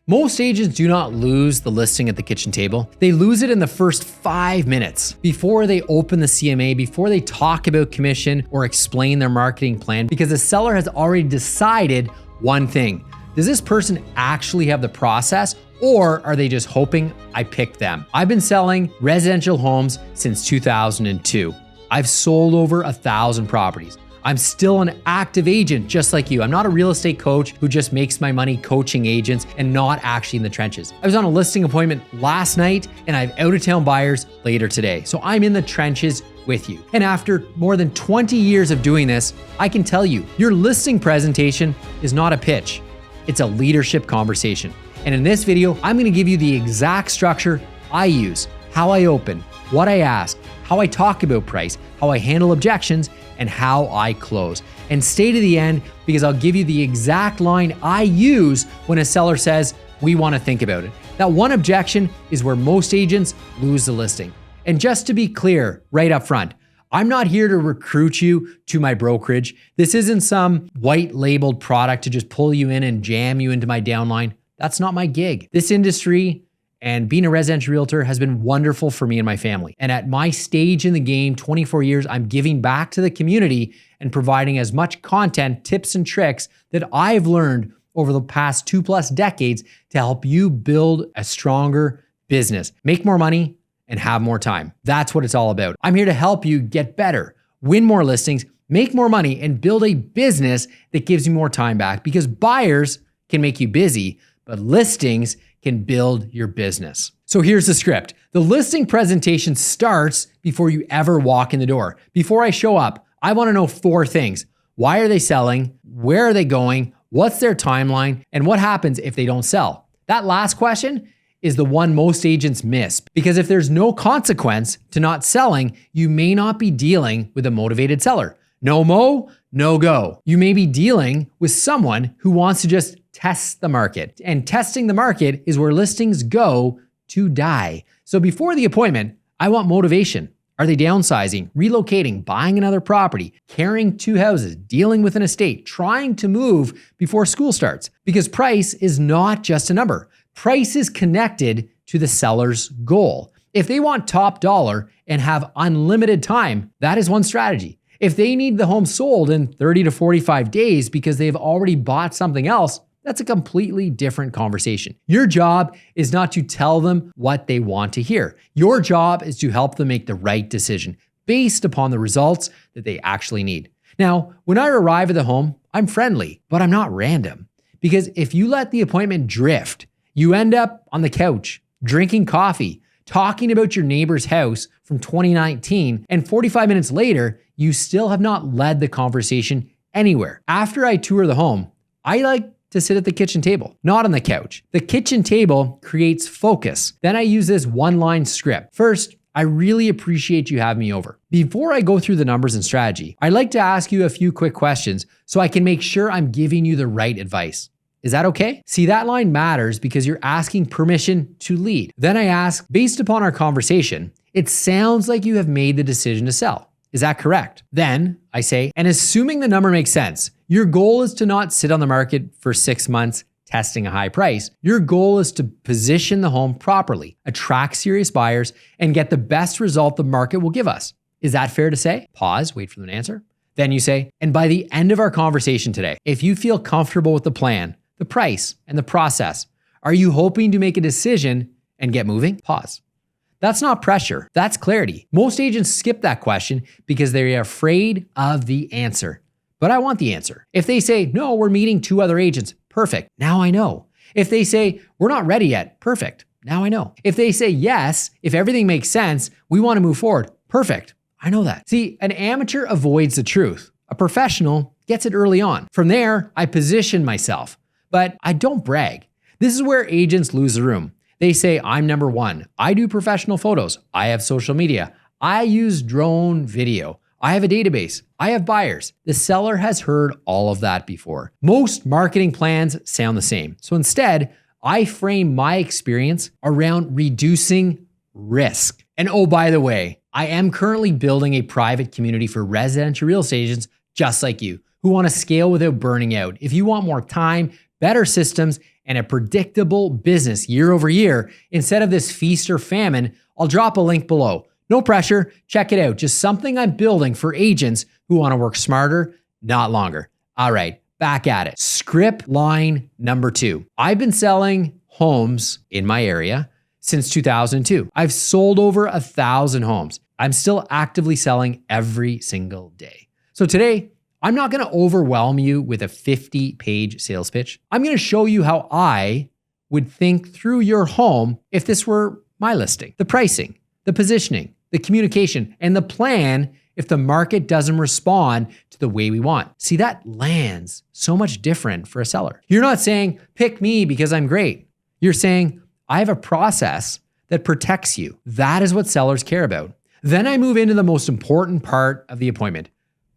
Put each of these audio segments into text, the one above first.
Most agents do not lose the listing at the kitchen table. They lose it in the first 5 minutes before they open the CMA, before they talk about commission or explain their marketing plan, because the seller has already decided one thing. Does this person actually have the process, or are they just hoping I pick them? I've been selling residential homes since 2002. I've sold over 1,000 properties. I'm still an active agent just like you. I'm not a real estate coach who just makes my money coaching agents and not actually in the trenches. I was on a listing appointment last night and I have out-of-town buyers later today. So I'm in the trenches with you. And after more than 20 years of doing this, I can tell you, your listing presentation is not a pitch. It's a leadership conversation. And in this video, I'm gonna give you the exact structure I use, how I open, what I ask, how I talk about price, how I handle objections, and how I close. And stay to the end because I'll give you the exact line I use when a seller says, we wanna think about it. That one objection is where most agents lose the listing. And just to be clear right up front, I'm not here to recruit you to my brokerage. This isn't some white labeled product to just pull you in and jam you into my downline. That's not my gig. This industry and being a residential realtor has been wonderful for me and my family. And at my stage in the game, 24 years, I'm giving back to the community and providing as much content, tips, and tricks that I've learned over the past 2+ decades to help you build a stronger business, make more money, and have more time. That's what it's all about. I'm here to help you get better, win more listings, make more money, and build a business that gives you more time back, because buyers can make you busy, but listings can build your business. So here's the script. The listing presentation starts before you ever walk in the door. Before I show up, I want to know 4 things. Why are they selling? Where are they going? What's their timeline? And what happens if they don't sell? That last question is the one most agents miss, because if there's no consequence to not selling, you may not be dealing with a motivated seller. No mo, no go. You may be dealing with someone who wants to just test the market. And testing the market is where listings go to die. So before the appointment, I want motivation. Are they downsizing, relocating, buying another property, carrying 2 houses, dealing with an estate, trying to move before school starts? Because price is not just a number. Price is connected to the seller's goal. If they want top dollar and have unlimited time, that is one strategy. If they need the home sold in 30 to 45 days because they've already bought something else, that's a completely different conversation. Your job is not to tell them what they want to hear. Your job is to help them make the right decision based upon the results that they actually need. Now, when I arrive at the home, I'm friendly, but I'm not random. Because if you let the appointment drift, you end up on the couch, drinking coffee, talking about your neighbor's house from 2019, and 45 minutes later, you still have not led the conversation anywhere. After I tour the home, I like to sit at the kitchen table, not on the couch. The kitchen table creates focus. Then I use this one-line script. First, I really appreciate you having me over. Before I go through the numbers and strategy, I'd like to ask you a few quick questions so I can make sure I'm giving you the right advice. Is that okay? See, that line matters because you're asking permission to lead. Then I ask, based upon our conversation, it sounds like you have made the decision to sell. Is that correct? Then I say, and assuming the number makes sense, your goal is to not sit on the market for 6 months testing a high price. Your goal is to position the home properly, attract serious buyers, and get the best result the market will give us. Is that fair to say? Pause, wait for them to answer. Then you say, and by the end of our conversation today, if you feel comfortable with the plan, the price, and the process, are you hoping to make a decision and get moving? Pause. That's not pressure, that's clarity. Most agents skip that question because they're afraid of the answer. But I want the answer. If they say, no, we're meeting 2 other agents, perfect, now I know. If they say, we're not ready yet, perfect, now I know. If they say yes, if everything makes sense, we want to move forward, perfect, I know that. See, an amateur avoids the truth. A professional gets it early on. From there, I position myself, but I don't brag. This is where agents lose the room. They say, I'm number 1. I do professional photos. I have social media. I use drone video. I have a database. I have buyers. The seller has heard all of that before. Most marketing plans sound the same. So instead, I frame my experience around reducing risk. And oh, by the way, I am currently building a private community for residential real estate agents just like you, who want to scale without burning out. If you want more time, better systems, and a predictable business year over year instead of this feast or famine, I'll drop a link below. No pressure, check it out. Just something I'm building for agents who want to work smarter, not longer. All right, back at it. Script line number 2. I've been selling homes in my area since 2002. I've sold over 1,000 homes. I'm still actively selling every single day. So today, I'm not going to overwhelm you with a 50-page sales pitch. I'm going to show you how I would think through your home if this were my listing. The pricing, the positioning, the communication, and the plan if the market doesn't respond to the way we want. See, that lands so much different for a seller. You're not saying, pick me because I'm great. You're saying, I have a process that protects you. That is what sellers care about. Then I move into the most important part of the appointment,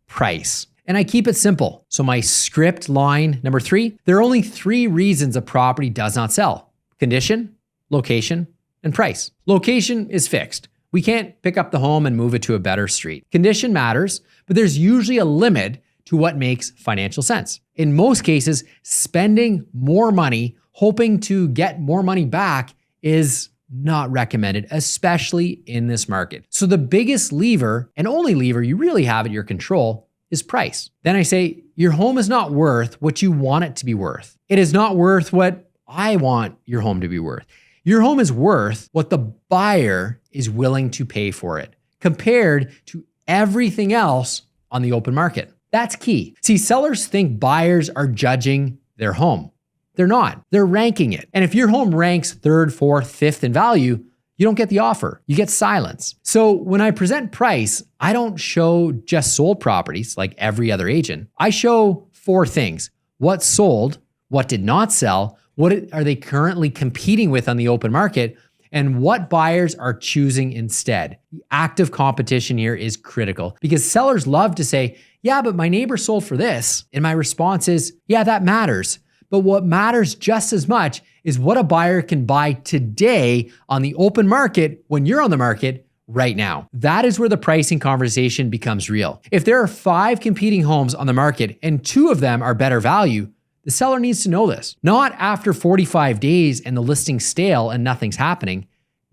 price. And I keep it simple. So my script line number 3, there are only 3 reasons a property does not sell: condition, location, and price. Location is fixed. We can't pick up the home and move it to a better street. Condition matters, but there's usually a limit to what makes financial sense. In most cases, spending more money, hoping to get more money back is not recommended, especially in this market. So the biggest lever and only lever you really have at your control is price. Then I say, your home is not worth what you want it to be worth. It is not worth what I want your home to be worth. Your home is worth what the buyer is willing to pay for it, compared to everything else on the open market. That's key. See, sellers think buyers are judging their home. They're not. They're ranking it. And if your home ranks 3rd, 4th, 5th in value, you don't get the offer. You get silence. So when I present price, I don't show just sold properties like every other agent. I show 4 things: what sold, what did not sell, what are they currently competing with on the open market, and what buyers are choosing instead. The active competition here is critical because sellers love to say, yeah, but my neighbor sold for this. And my response is, yeah, that matters. But what matters just as much is what a buyer can buy today on the open market when you're on the market right now. That is where the pricing conversation becomes real. If there are 5 competing homes on the market and 2 of them are better value, the seller needs to know this. Not after 45 days and the listing's stale and nothing's happening.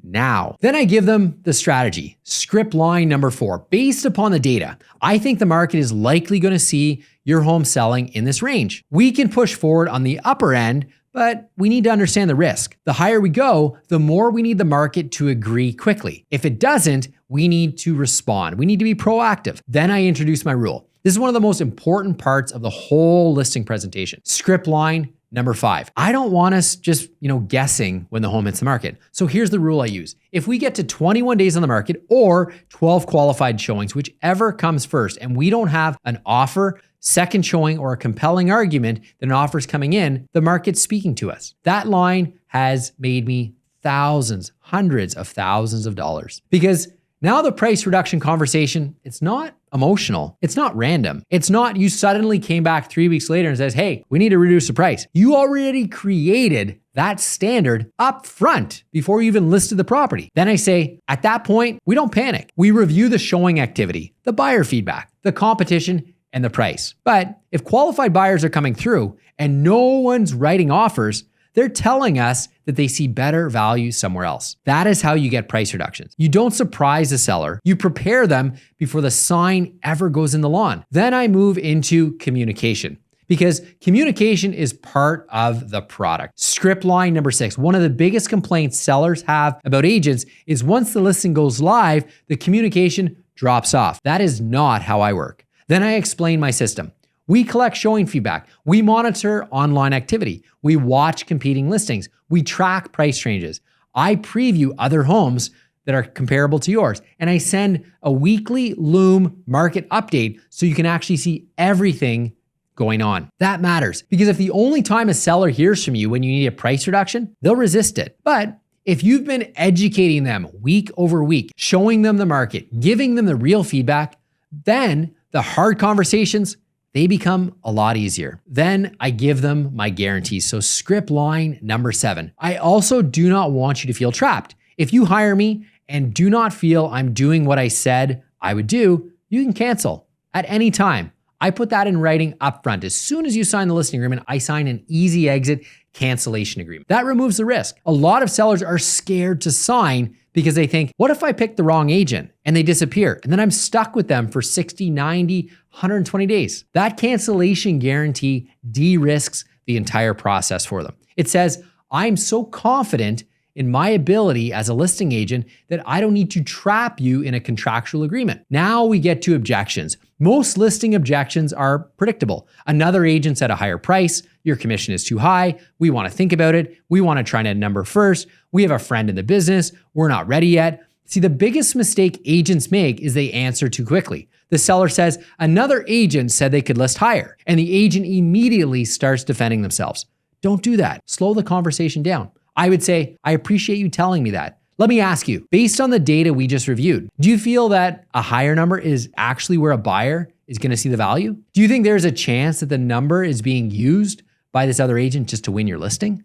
Now. Then I give them the strategy. Script line number 4. Based upon the data, I think the market is likely going to see your home selling in this range. We can push forward on the upper end, but we need to understand the risk. The higher we go, the more we need the market to agree quickly. If it doesn't, we need to respond. We need to be proactive. Then I introduce my rule. This is one of the most important parts of the whole listing presentation. Script line number 5. I don't want us just, guessing when the home hits the market. So here's the rule I use. If we get to 21 days on the market or 12 qualified showings, whichever comes first, and we don't have an offer, second showing, or a compelling argument that an offer is coming in, the market's speaking to us. That line has made me thousands, hundreds of thousands of dollars. Because now the price reduction conversation, it's not emotional. It's not random. It's not you suddenly came back 3 weeks later and says, hey, we need to reduce the price. You already created that standard up front before you even listed the property. Then I say, at that point, we don't panic. We review the showing activity, the buyer feedback, the competition, and the price. But if qualified buyers are coming through and no one's writing offers, they're telling us that they see better value somewhere else. That is how you get price reductions. You don't surprise the seller. You prepare them before the sign ever goes in the lawn. Then I move into communication, because communication is part of the product. Script line number 6. One of the biggest complaints sellers have about agents is once the listing goes live, the communication drops off. That is not how I work. Then I explain my system. We collect showing feedback. We monitor online activity. We watch competing listings. We track price changes. I preview other homes that are comparable to yours. And I send a weekly Loom market update so you can actually see everything going on. That matters, because if the only time a seller hears from you when you need a price reduction, they'll resist it. But if you've been educating them week over week, showing them the market, giving them the real feedback, then the hard conversations, they become a lot easier. Then I give them my guarantees. So script line number 7. I also do not want you to feel trapped. If you hire me and do not feel I'm doing what I said I would do, you can cancel at any time. I put that in writing upfront. As soon as you sign the listing agreement, I sign an easy exit cancellation agreement. That removes the risk. A lot of sellers are scared to sign because they think, what if I pick the wrong agent and they disappear? And then I'm stuck with them for 60, 90, 120 days. That cancellation guarantee de-risks the entire process for them. It says, I'm so confident in my ability as a listing agent that I don't need to trap you in a contractual agreement. Now we get to objections. Most listing objections are predictable. Another agent's at a higher price, your commission is too high, we want to think about it, we want to try a number first, we have a friend in the business, we're not ready yet. See, the biggest mistake agents make is they answer too quickly. The seller says, another agent said they could list higher, and the agent immediately starts defending themselves. Don't do that. Slow the conversation down. I would say, I appreciate you telling me that. Let me ask you, based on the data we just reviewed, do you feel that a higher number is actually where a buyer is going to see the value? Do you think there's a chance that the number is being used by this other agent just to win your listing?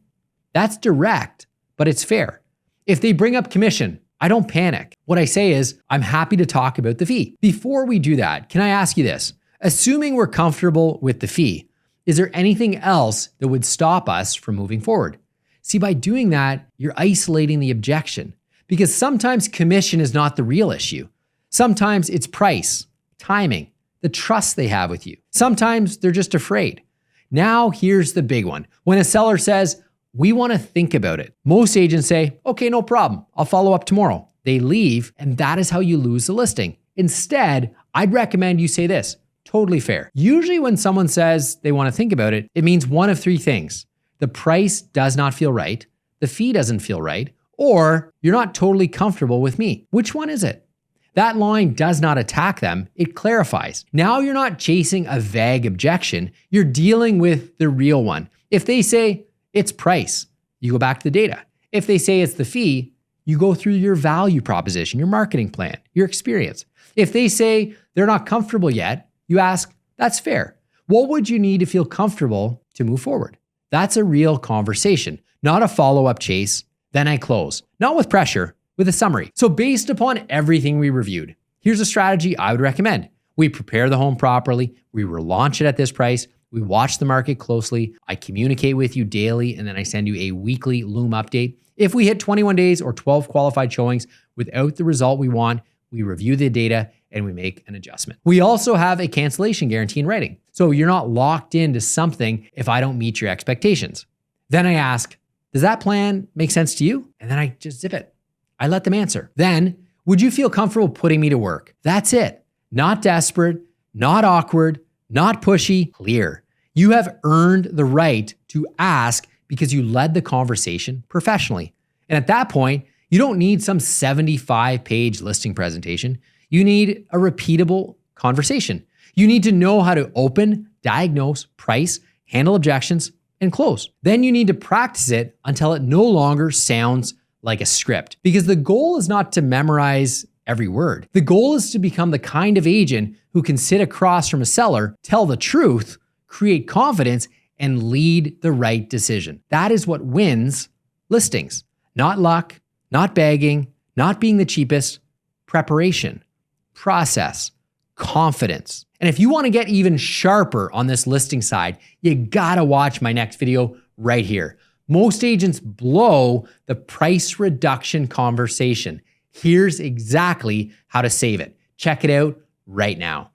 That's direct, but it's fair. If they bring up commission, I don't panic. What I say is, I'm happy to talk about the fee. Before we do that, can I ask you this? Assuming we're comfortable with the fee, is there anything else that would stop us from moving forward? See, by doing that, you're isolating the objection because sometimes commission is not the real issue. Sometimes it's price, timing, the trust they have with you. Sometimes they're just afraid. Now, here's the big one. When a seller says, we want to think about it, most agents say, okay, no problem. I'll follow up tomorrow. They leave, and that is how you lose the listing. Instead, I'd recommend you say this, totally fair. Usually when someone says they want to think about it, it means one of three things. The price does not feel right, the fee doesn't feel right, or you're not totally comfortable with me. Which one is it? That line does not attack them, it clarifies. Now you're not chasing a vague objection, you're dealing with the real one. If they say it's price, you go back to the data. If they say it's the fee, you go through your value proposition, your marketing plan, your experience. If they say they're not comfortable yet, you ask, that's fair. What would you need to feel comfortable to move forward? That's a real conversation, not a follow-up chase. Then I close, not with pressure, with a summary. So based upon everything we reviewed, here's a strategy I would recommend. We prepare the home properly, we relaunch it at this price, we watch the market closely, I communicate with you daily, and then I send you a weekly Loom update. If we hit 21 days or 12 qualified showings without the result we want, we review the data and we make an adjustment. We also have a cancellation guarantee in writing. So you're not locked into something if I don't meet your expectations. Then I ask, does that plan make sense to you? And then I just zip it. I let them answer. Then, would you feel comfortable putting me to work? That's it. Not desperate, not awkward, not pushy, clear. You have earned the right to ask because you led the conversation professionally. And at that point, you don't need some 75-page listing presentation. You need a repeatable conversation. You need to know how to open, diagnose, price, handle objections, and close. Then you need to practice it until it no longer sounds like a script. Because the goal is not to memorize every word. The goal is to become the kind of agent who can sit across from a seller, tell the truth, create confidence, and lead the right decision. That is what wins listings. Not luck, not begging, not being the cheapest, preparation, process, confidence. And if you want to get even sharper on this listing side, you gotta watch my next video right here. Most agents blow the price reduction conversation. Here's exactly how to save it. Check it out right now.